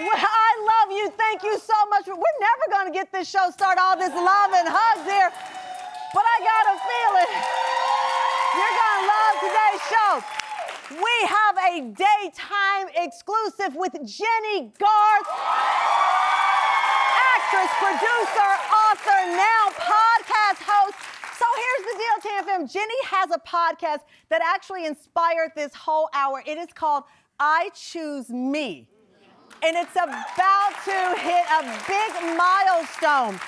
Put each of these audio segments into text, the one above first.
Well, I love you. Thank you so much. We're never going to get this show started, all this love and hugs here. But I got a feeling you're going to love today's show. We have a daytime exclusive with Jennie Garth, actress, producer, author, now podcast host. So here's the deal, TFM. Jennie has a podcast that actually inspired this whole hour. It is called I Choose Me. And it's about to hit a big milestone.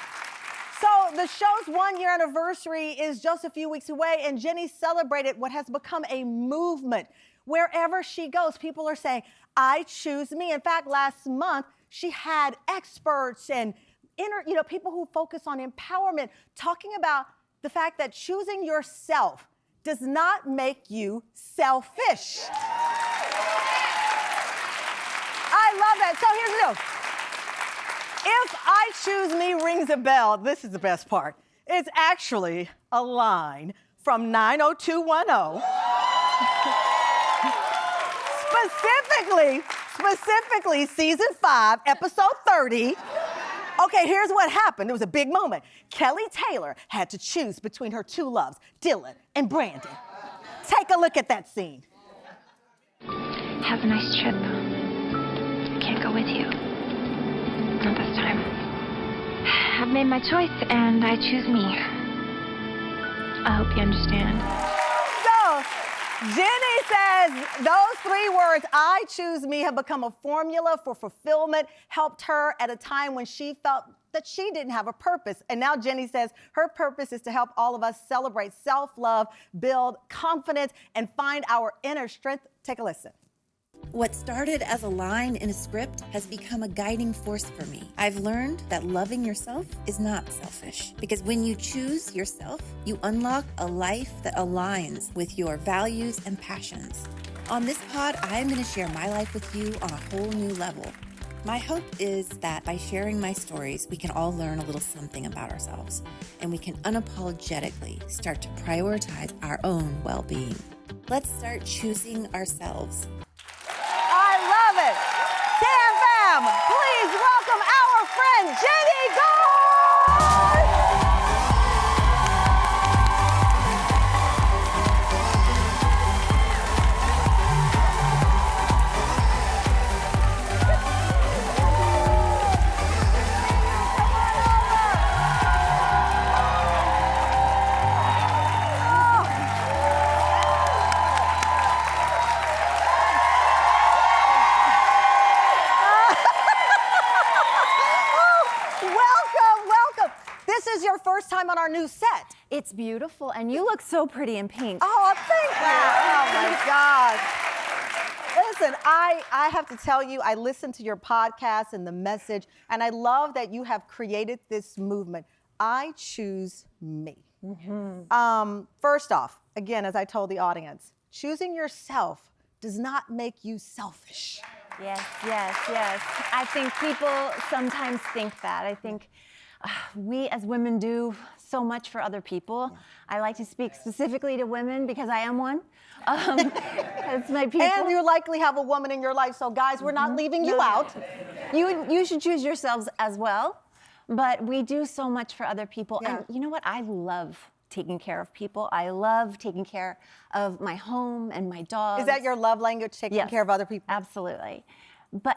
So the show's 1-year anniversary is just a few weeks away, and Jennie celebrated what has become a movement. Wherever she goes, people are saying, I choose me. In fact, last month, she had experts and people who focus on empowerment talking about the fact that choosing yourself does not make you selfish. I love that. So here's the deal. If I choose me rings a bell, this is the best part. It's actually a line from 90210. Specifically, season 5, episode 30. Okay, here's what happened. There was a big moment. Kelly Taylor had to choose between her two loves, Dylan and Brandon. Take a look at that scene. Have a nice trip. Can't go with you. Not this time. I've made my choice, and I choose me. I hope you understand. So, Jennie says those 3 words, I choose me, have become a formula for fulfillment, helped her at a time when she felt that she didn't have a purpose. And now Jennie says her purpose is to help all of us celebrate self-love, build confidence, and find our inner strength. Take a listen. What started as a line in a script has become a guiding force for me. I've learned that loving yourself is not selfish, because when you choose yourself, you unlock a life that aligns with your values and passions. On this pod, I am going to share my life with you on a whole new level. My hope is that by sharing my stories, we can all learn a little something about ourselves, and we can unapologetically start to prioritize our own well-being. Let's start choosing ourselves. TFM, please welcome our friend Jennie Garth! This is your first time on our new set. It's beautiful, and you look so pretty in pink. Oh, thank you. Oh, my God. Listen, I have to tell you, I listened to your podcast and the message, and I love that you have created this movement. I choose me. Mm-hmm. First off, again, as I told the audience, choosing yourself does not make you selfish. Yes. I think people sometimes think that. I think we as women do so much for other people. Yeah. I like to speak specifically to women because I am one. It's my people. And you likely have a woman in your life, so guys, we're not leaving you out. You should choose yourselves as well, but we do so much for other people. Yeah. And you know what? I love taking care of people. I love taking care of my home and my dogs. Is that your love language, taking care of other people? Absolutely.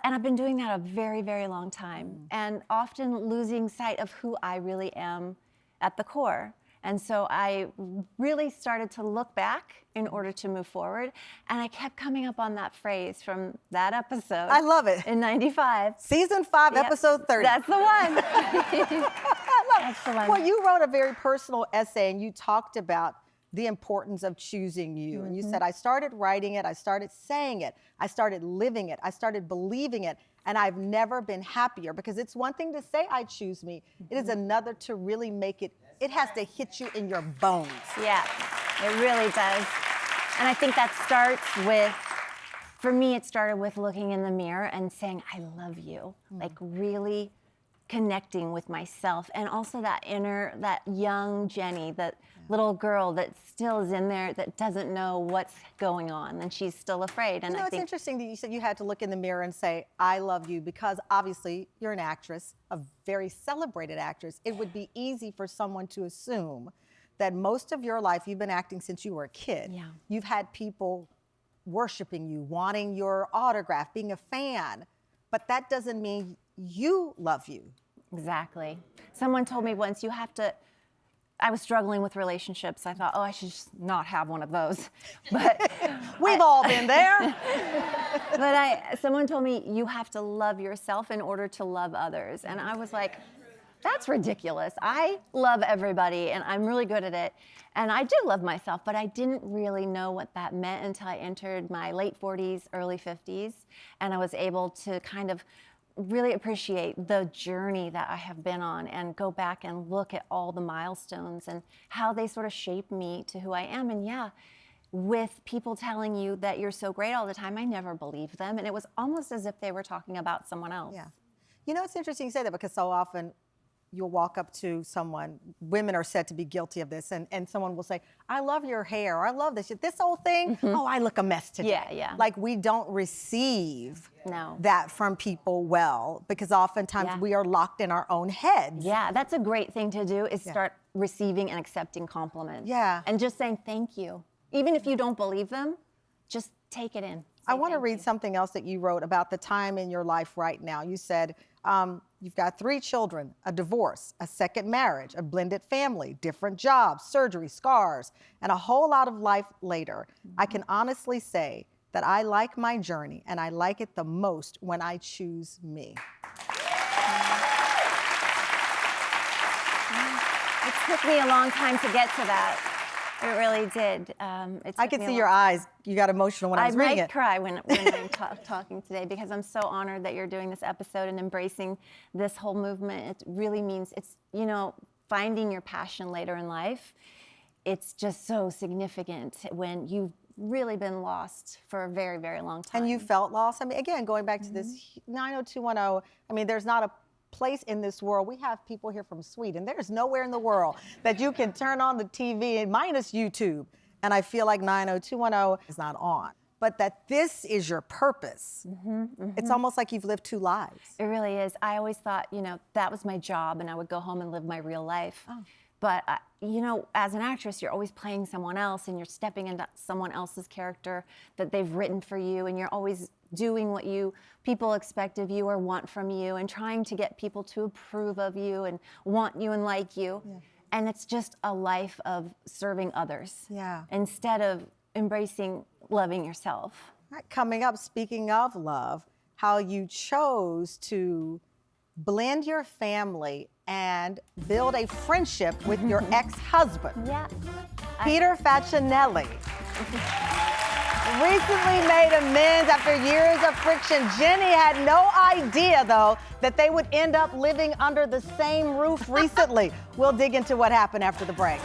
And I've been doing that a very, very long time, and often losing sight of who I really am at the core. And so I really started to look back in order to move forward, and I kept coming up on that phrase from that episode. I love it. In 95. Season 5, episode 30. That's the one. I love That's the one. Well, you wrote a very personal essay, and you talked about the importance of choosing you. And you said, I started writing it, I started saying it, I started living it, I started believing it, and I've never been happier. Because it's one thing to say, I choose me. It is another to really make it, it has to hit you in your bones. Yeah, it really does. And I think that starts with, for me, it started with looking in the mirror and saying, I love you. Like really connecting with myself, and also that young Jennie, that little girl that still is in there that doesn't know what's going on, and she's still afraid. And You know, it's interesting that you said you had to look in the mirror and say, I love you, because obviously you're an actress, a very celebrated actress. It would be easy for someone to assume that most of your life, you've been acting since you were a kid. Yeah. You've had people worshiping you, wanting your autograph, being a fan, but that doesn't mean you love you. Exactly. Someone told me once, I was struggling with relationships. I thought, I should just not have one of those. But We've all been there. but someone told me, you have to love yourself in order to love others. And I was like, that's ridiculous. I love everybody, and I'm really good at it. And I do love myself, but I didn't really know what that meant until I entered my late 40s, early 50s, and I was able to kind of really appreciate the journey that I have been on and go back and look at all the milestones and how they sort of shape me to who I am. And yeah, with people telling you that you're so great all the time, I never believed them. And it was almost as if they were talking about someone else. Yeah. You know, it's interesting you say that, because so often you'll walk up to someone, women are said to be guilty of this, and someone will say, I love your hair, or I love this whole thing, oh, I look a mess today. Yeah, yeah. Like, we don't receive No. that from people well, because oftentimes we are locked in our own heads. Yeah, that's a great thing to do, is start receiving and accepting compliments. Yeah. And just saying thank you. Even if you don't believe them, just take it in. I want to read something else that you wrote about the time in your life right now. You said, you've got 3 children, a divorce, a second marriage, a blended family, different jobs, surgery, scars, and a whole lot of life later. I can honestly say that I like my journey, and I like it the most when I choose me. It took me a long time to get to that. It really did. I could see your eyes. You got emotional when I was reading might it. cry when I'm talking today, because I'm so honored that you're doing this episode and embracing this whole movement. It really means finding your passion later in life. It's just so significant when you've really been lost for a very, very long time. And you felt lost? I mean, again, going back to this 90210, I mean, there's not a place in this world. We have people here from Sweden. There's nowhere in the world that you can turn on the TV, minus YouTube, and I feel like 90210 is not on. But that this is your purpose. It's almost like you've lived 2 lives. It really is. I always thought, that was my job, and I would go home and live my real life. Oh. But, as an actress, you're always playing someone else, and you're stepping into someone else's character that they've written for you, and you're always doing what people expect of you or want from you, and trying to get people to approve of you and want you and like you. Yeah. And it's just a life of serving others. Yeah. Instead of embracing loving yourself. Right, coming up, speaking of love, how you chose to blend your family and build a friendship with your ex-husband. Yeah. Peter Facinelli recently made amends after years of friction. Jennie had no idea, though, that they would end up living under the same roof recently. We'll dig into what happened after the break.